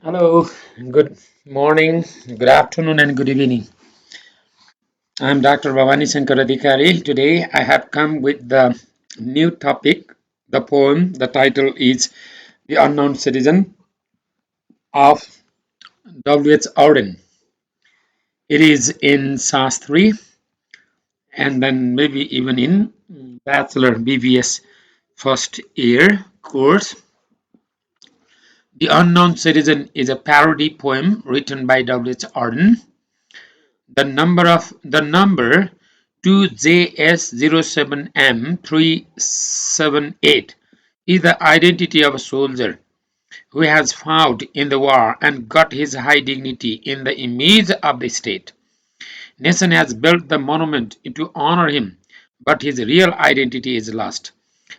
Hello, good morning, good afternoon, and good evening. I'm Dr. Bhawani Adhikari. Today I have come with the new topic. The poem, the title is The Unknown Citizen of W.H. Auden. It is in Sastri and then maybe even in Bachelor BBS first year course. The Unknown Citizen is a parody poem written by W.H. Auden. The number 2JS07M378 is the identity of a soldier who has fought in the war and got his high dignity in the image of the state. Nation has built the monument to honor him, but his real identity is lost.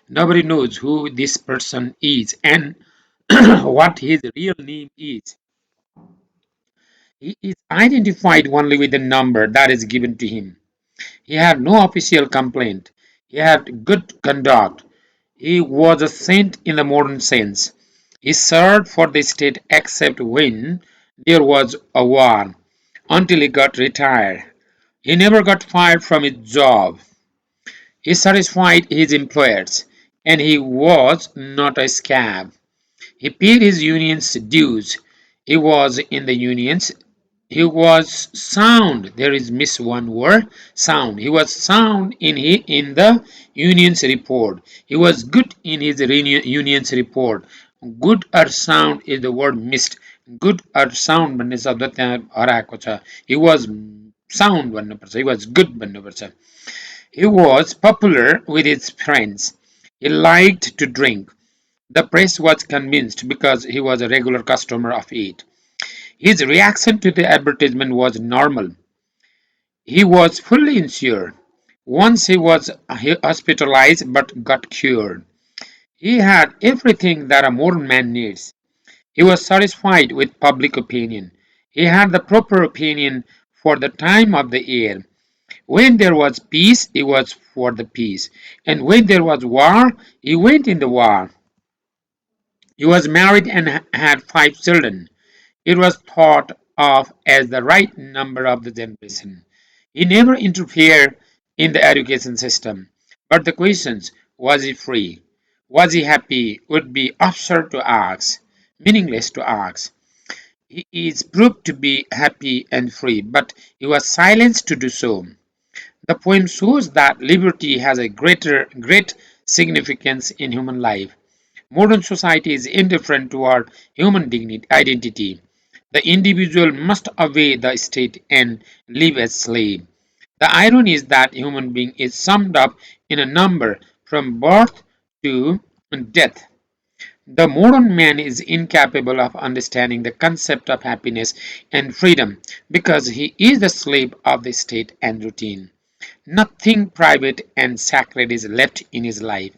Nobody knows who this person is and what his real name is. He is identified only with the number that is given to him. He had no official complaint. He had good conduct. He was a saint in the modern sense. He served for the state except when there was a war, until he got retired. He never got fired from his job. He satisfied his employers, and he was not a scab. He paid his union's dues. He was in the unions. He was sound. There is miss one word, sound. He was sound in the union's report. He was good in his union's report. Good or sound is the word missed. Good or sound भन्ने शब्द त्यहाँ हराएको छ. He was sound भन्नुपर्छ. He was good भन्नुपर्छ. He was popular with his friends. He liked to drink. The press was convinced because he was a regular customer of it. His reaction to the advertisement was normal. He was fully insured. Once he was hospitalized but got cured. He had everything that a modern man needs. He was satisfied with public opinion. He had the proper opinion for the time of the year. When there was peace, he was for the peace. And when there was war, he went in the war. He was married and had 5 children. It was thought of as the right number of the generation. He never interfered in the education system. But the questions, was he free? Was he happy? Would be absurd to ask, meaningless to ask. He is proved to be happy and free, but he was silenced to do so. The poem shows that liberty has a great significance in human life. Modern society is indifferent toward human dignity, identity. The individual must obey the state and live as slave. The irony is that human being is summed up in a number from birth to death. The modern man is incapable of understanding the concept of happiness and freedom because he is the slave of the state and routine. Nothing private and sacred is left in his life.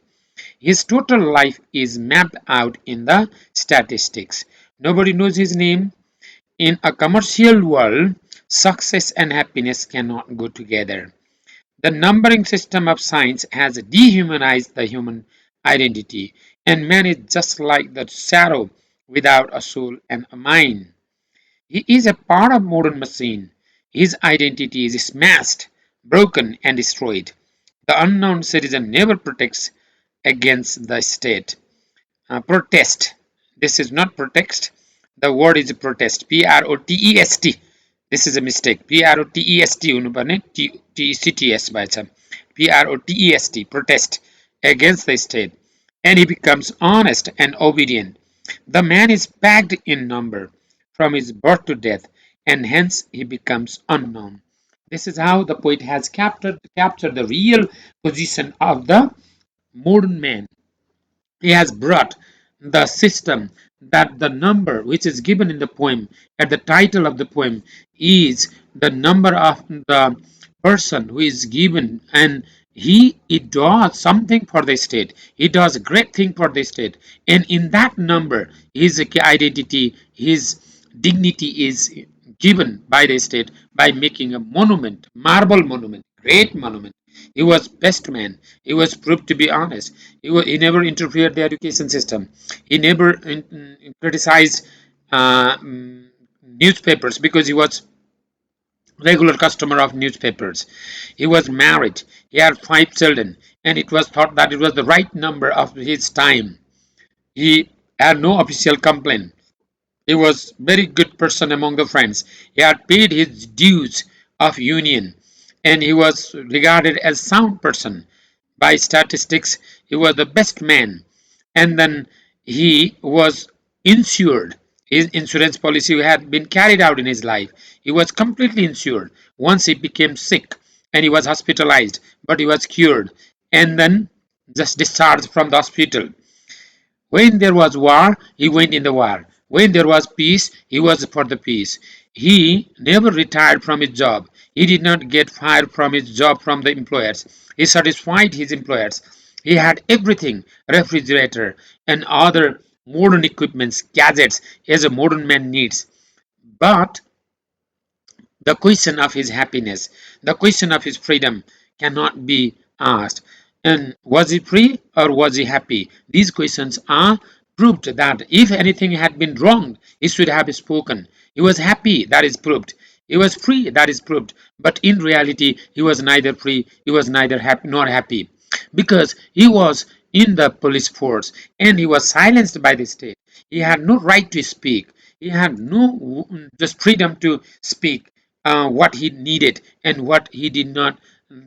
His total life is mapped out in the statistics. Nobody knows his name. In a commercial world, success and happiness cannot go together. The numbering system of science has dehumanized the human identity, and man is just like the shadow without a soul and a mind. He is a part of modern machine. His identity is smashed, broken, and destroyed. The unknown citizen never protects against the state. Protest. This is not protest. The word is protest. Protest. This is a mistake. Protest हुनुपर्ने TCTS भएछ. Protest. Protest against the state. And he becomes honest and obedient. The man is packed in number from his birth to death, and hence he becomes unknown. This is how the poet has captured the real position of the modern man. He has brought the system that the number which is given in the poem at the title of the poem is the number of the person who is given, and he it does something for the state. He does a great thing for the state, and in that number his identity, his dignity is given by the state by making a monument, marble monument, great monument. He was best man. He was proved to be honest. He never interfered the education system. He never criticized uh, mm, newspapers because he was regular customer of newspapers. He was married. He had 5 children, and it was thought that it was the right number of his time. He had no official complaint. He was very good person among the friends. He had paid his dues of union, and he was regarded as sound person. By statistics, he was the best man. And then he was insured. His insurance policy had been carried out in his life. He was completely insured. Once he became sick and he was hospitalized, but he was cured and then just discharged from the hospital. When there was war, he went in the war. When there was peace, he was for the peace. He never retired from his job. He did not get fired from his job from the employers. He satisfied his employers. He had everything, refrigerator and other modern equipments, gadgets as a modern man needs. But the question of his happiness, the question of his freedom cannot be asked. And was he free or was he happy? These questions are proved that if anything had been wrong, he should have spoken. He was happy, that is proved. He was free, that is proved. But in reality, he was neither free, he was neither happy nor happy. Because he was in the police force and he was silenced by the state. He had no right to speak. He had no just freedom to speak what he needed and what he did not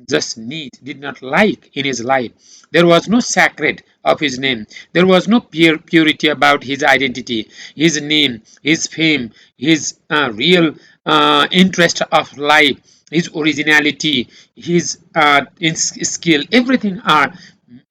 just need, did not like in his life. There was no sacred of his name. There was no purity about his identity, his name, his fame, his real interest of life, his originality, his skill. Everything are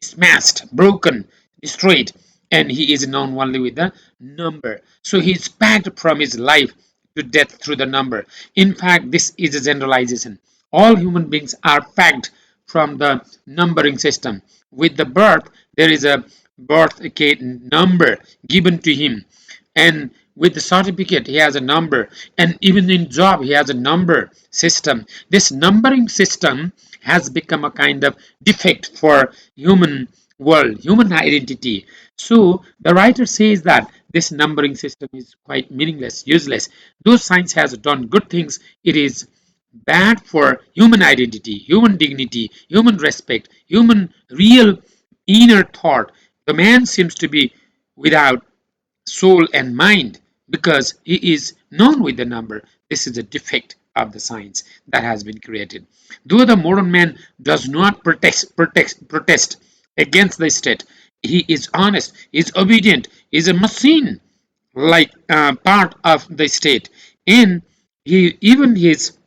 smashed, broken, destroyed, and he is known only with the number. So he is packed from his life to death through the number. In fact, this is a generalization. All human beings are packed from the numbering system. With the birth, there is a birth number given to him, and with the certificate he has a number, and even in job he has a number system. This numbering system has become a kind of defect for human world, human identity. So the writer says that this numbering system is quite meaningless, useless. Though science has done good things, it is bad for human identity, human dignity, human respect, human real inner thought. The man seems to be without soul and mind because he is known with the number. This is a defect of the science that has been created. Though the modern man does not protest against the state, he is honest, he is obedient, he is a machine like part of the state, and he even his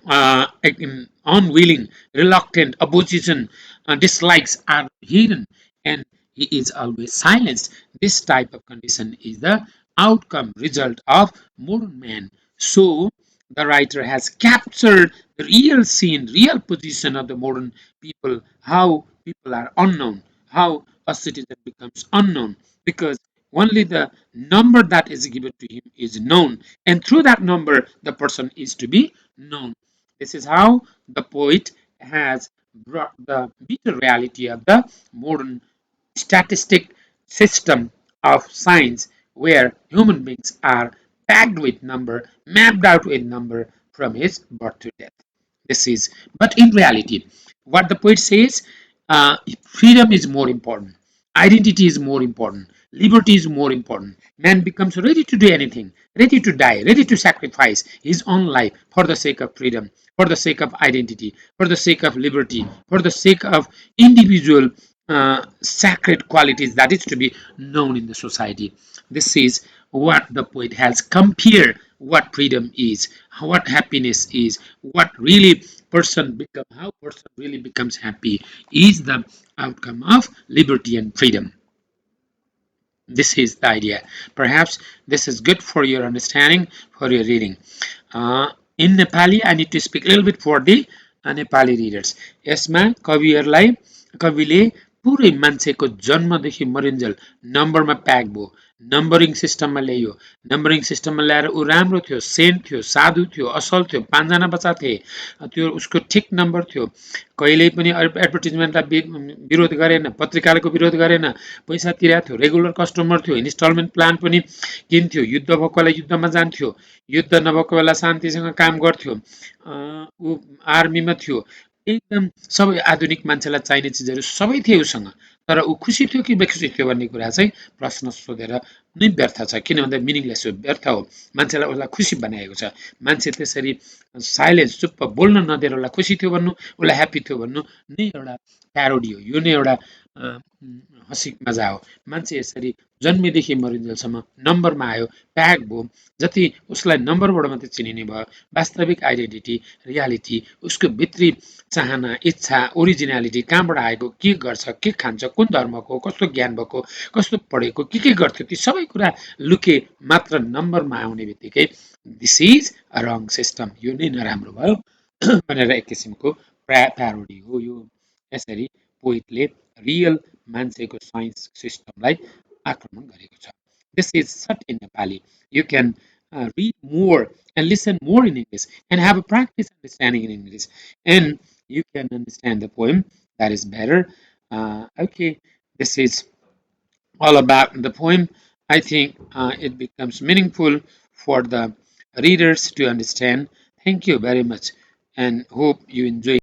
unwilling, reluctant, opposition, dislikes are hidden, and he is always silenced. This type of condition is the outcome result of modern man. So the writer has captured the real scene, real position of the modern people, how people are unknown, how a citizen becomes unknown, because only the number that is given to him is known, and through that number the person is to be known. This is how the poet has brought the bitter reality of the modern statistic system of science where human beings are packed with number, mapped out with number from his birth to death. This is, but in reality, what the poet says, freedom is more important, identity is more important, liberty is more important. Man becomes ready to do anything, ready to die, ready to sacrifice his own life for the sake of freedom, for the sake of identity, for the sake of liberty, for the sake of individual sacred qualities that is to be known in the society. This is what the poet has compared what freedom is, what happiness is, what really person become, how person really becomes happy is the outcome of liberty and freedom. This is the idea. Perhaps this is good for your understanding, for your reading. In Nepali, I need to speak a little bit for the Nepali readers. यसमा कविहरूले पुरै मान्छेको जन्मदेखि मरिन्जेल नम्बरमा pack भयो, numbering सिस्टममा ल्याइयो, numbering सिस्टममा ल्याएर ऊ राम्रो थियो, सेन्ट थियो, साधु थियो, असल थियो, 5जना बच्चा थिए, त्यो उसको ठिक नम्बर थियो, कहिल्यै पनि एडभर्टिजमेन्टलाई विरोध गरेन, पत्रिकाको विरोध गरेन, पैसा तिरेको थियो, रेगुलर कस्टमर थियो, इन्स्टलमेन्ट प्लान पनि किन्थ्यो, युद्ध भएको बेला युद्धमा जान्थ्यो, युद्ध नभएको बेला शान्तिसँग काम गर्थ्यो, ऊ आर्मीमा थियो, एकदम सबै आधुनिक मान्छेलाई चाहिने चिजहरू सबै थिए उसँग। तर ऊ खुसी थियो कि बेखुसी थियो भन्ने कुरा चाहिँ प्रश्न सोधेर नै व्यर्थ छ, किन भन्दा मिनिङलेस हो, व्यर्थ हो। मान्छेलाई उसलाई खुसी बनाएको छ। मान्छे त्यसरी साइलेन्स, चुप्प बोल्न नदिएर उसलाई खुसी थियो भन्नु, उसलाई ह्याप्पी थियो भन्नु नै एउटा प्यारोडी हो। यो नै एउटा हँसी मजा हो। मान्छे यसरी जन्मेदेखि मरिन्जेलसम्म नम्बरमा आयो, प्याक भयो, जति उसलाई नम्बरबाट मात्रै चिनिने भयो, वास्तविक आइडेन्टिटी, रियालिटी, उसको भित्री चाहना, इच्छा, ओरिजिनालिटी कहाँबाट आएको, के गर्छ, के खान्छ, कुन धर्मको, कस्तो ज्ञान भएको, कस्तो पढेको, के गर्थ्यो, ती सबै कुरा लुके मात्र नम्बरमा आउने बित्तिकै दिस इज अ रङ सिस्टम, यो नै नराम्रो भयो भनेर एक किसिमको प्यारोडी हो यो। यसरी पोइटले रियल मान्छेको साइन्स सिस्टमलाई आक्रमण गरेको छ। दिस इज सट इन Nepali. You can read more and listen more in English and have a practice understanding in English, and you can understand the poem. That is better. Okay, this is all about the poem. I think it becomes meaningful for the readers to understand. Thank you very much, and hope you enjoy.